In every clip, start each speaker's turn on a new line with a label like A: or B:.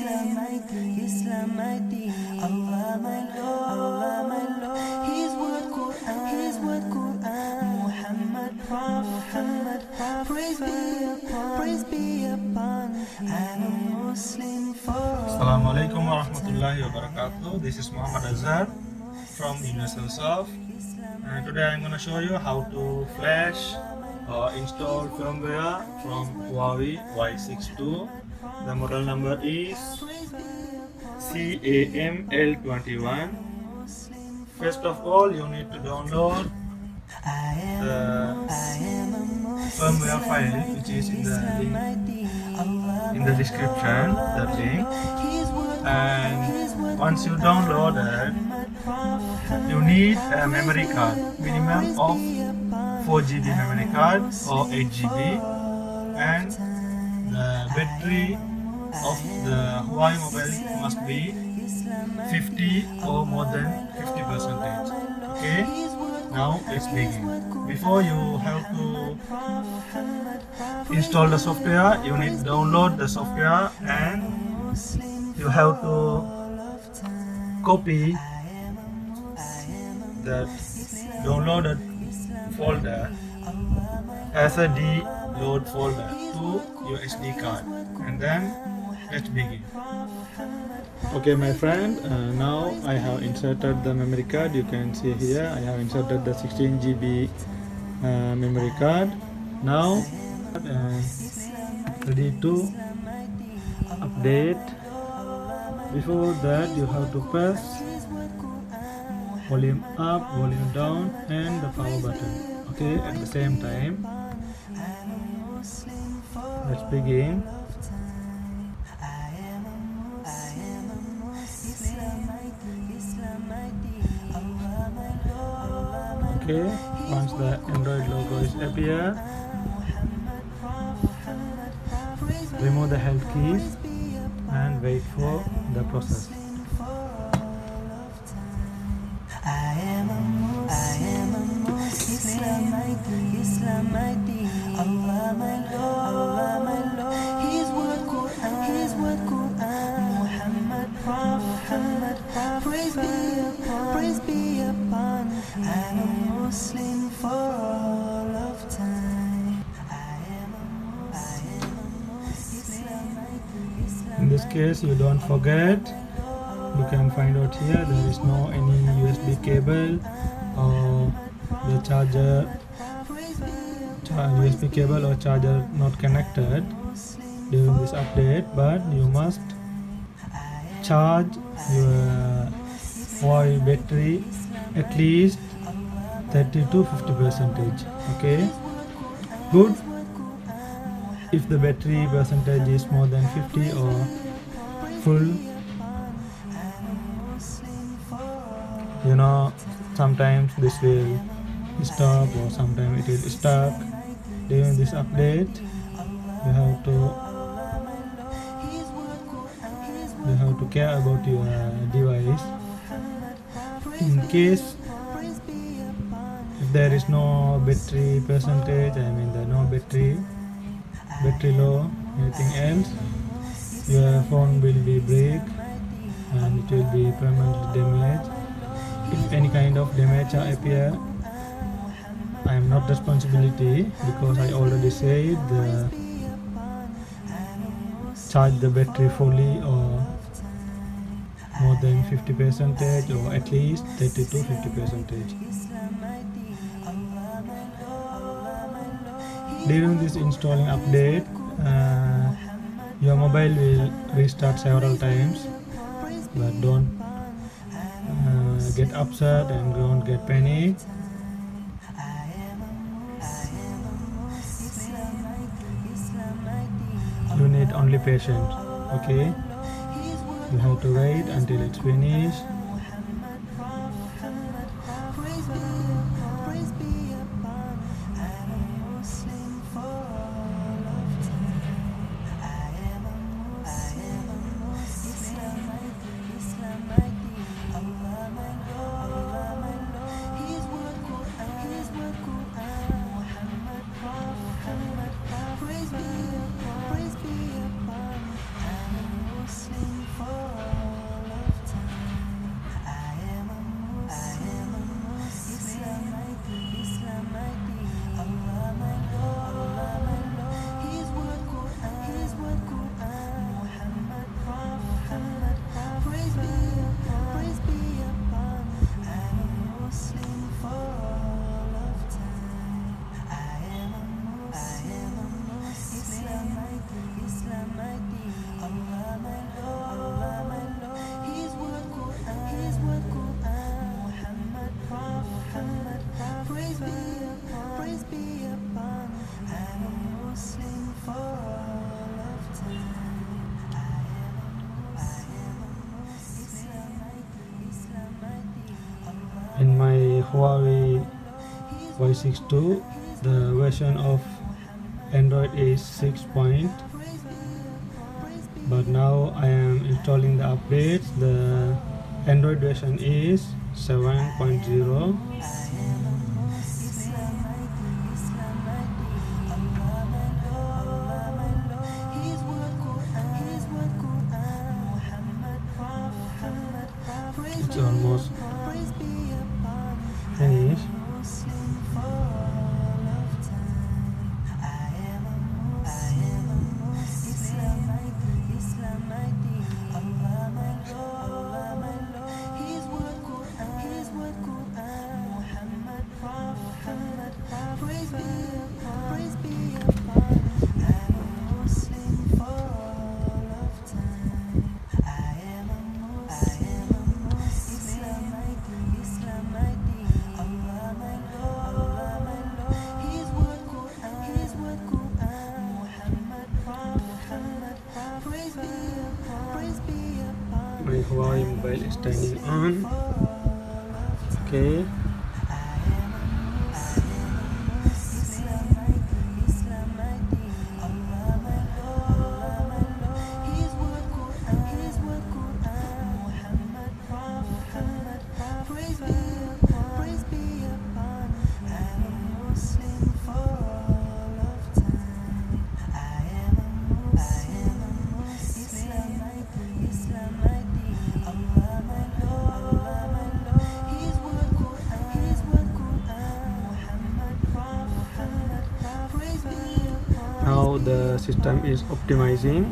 A: Islam mighty, Allah my Lord, His word Quran, Muhammad Prophet, praise be upon, I'm a Muslim for.
B: Assalamu alaikum wa rahmatullahi wa barakatuh. This is Mohamed Azhar from UniverCellSoft, and today I'm going to show you how to flash or install firmware from Huawei Y62. The model number is CAML21. First of all, you need to download the firmware file, which is in the link in the description, that link. And once you download it, you need a memory card, minimum of 4 GB memory card or 8 GB, and the battery of the Huawei mobile must be 50 or more than 50%. Okay, now let's begin. Before you have to install the software, you need to download the software, and you have to copy that downloaded folder as a D-load folder to your SD card, and then let's begin. Okay, my friend, now I have inserted the memory card. You can see here I have inserted the 16 GB memory card. Now ready to update. Before that, you have to press volume up, volume down, and the power button, okay, at the same time. Let's begin. Okay, once the Android logo is appear, remove the health keys and wait for the process.
A: Islam mighty, Allah my Lord, His word Quran, Muhammad Prophet, praise be upon, I'm a Muslim for all of time.
B: In this case, you don't forget, you can find out here there is no any USB cable or the USB cable or charger not connected during this update, but you must charge your Huawei battery at least 30 to 50%. Okay, good. If the battery percentage is more than 50 or full, sometimes this will stop or sometimes it will stuck. During this update, you have to care about your device. In case if there is no battery percentage, no battery low, anything else, your phone will be break and it will be permanently damaged. If any kind of damage appear, I am not responsibility, because I already said charge the battery fully or more than 50% or at least 30 to 50%. During this installing update, your mobile will restart several times, but don't get upset and don't get panic. You need only patience, okay? You have to wait until it's finished.
A: Praise be upon, I'm a Muslim.
B: in my Huawei Y62, the version of Android is 6 point, but now I am installing the updates. The Android version is 7.0. It's almost finished. My Huawei mobile is turning on. Okay. Now the system is optimizing.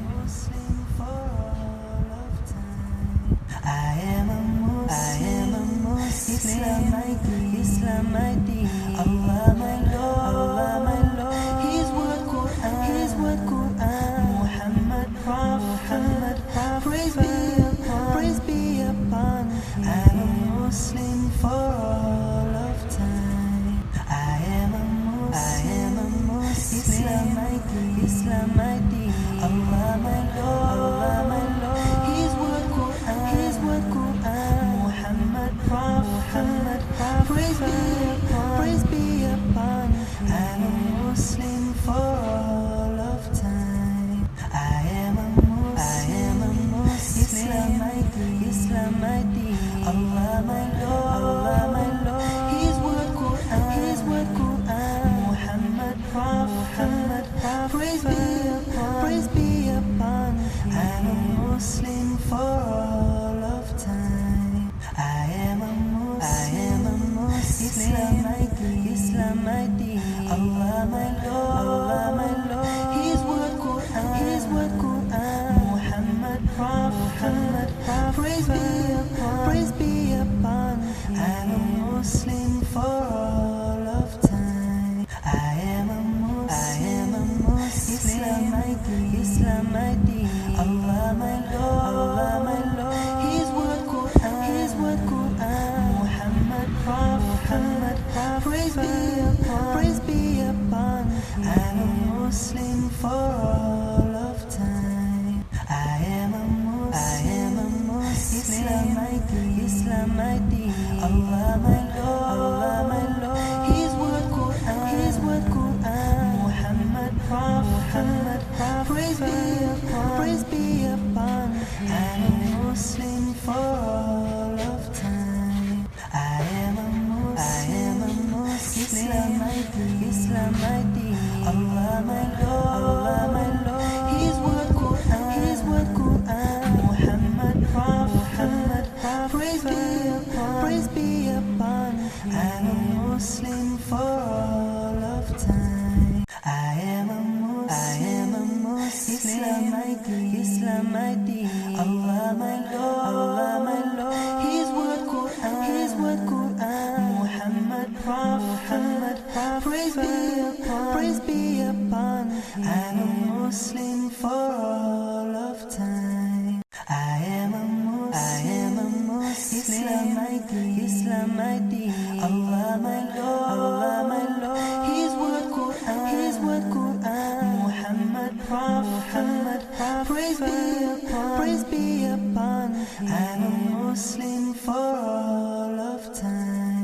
A: Praise be upon, I'm a Muslim for all of time.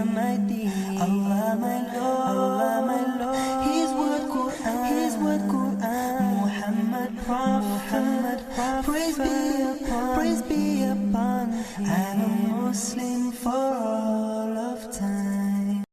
A: Islam my deen. Allah my Lord, His word Quran, Muhammad Prophet, praise be upon him. I'm a Muslim.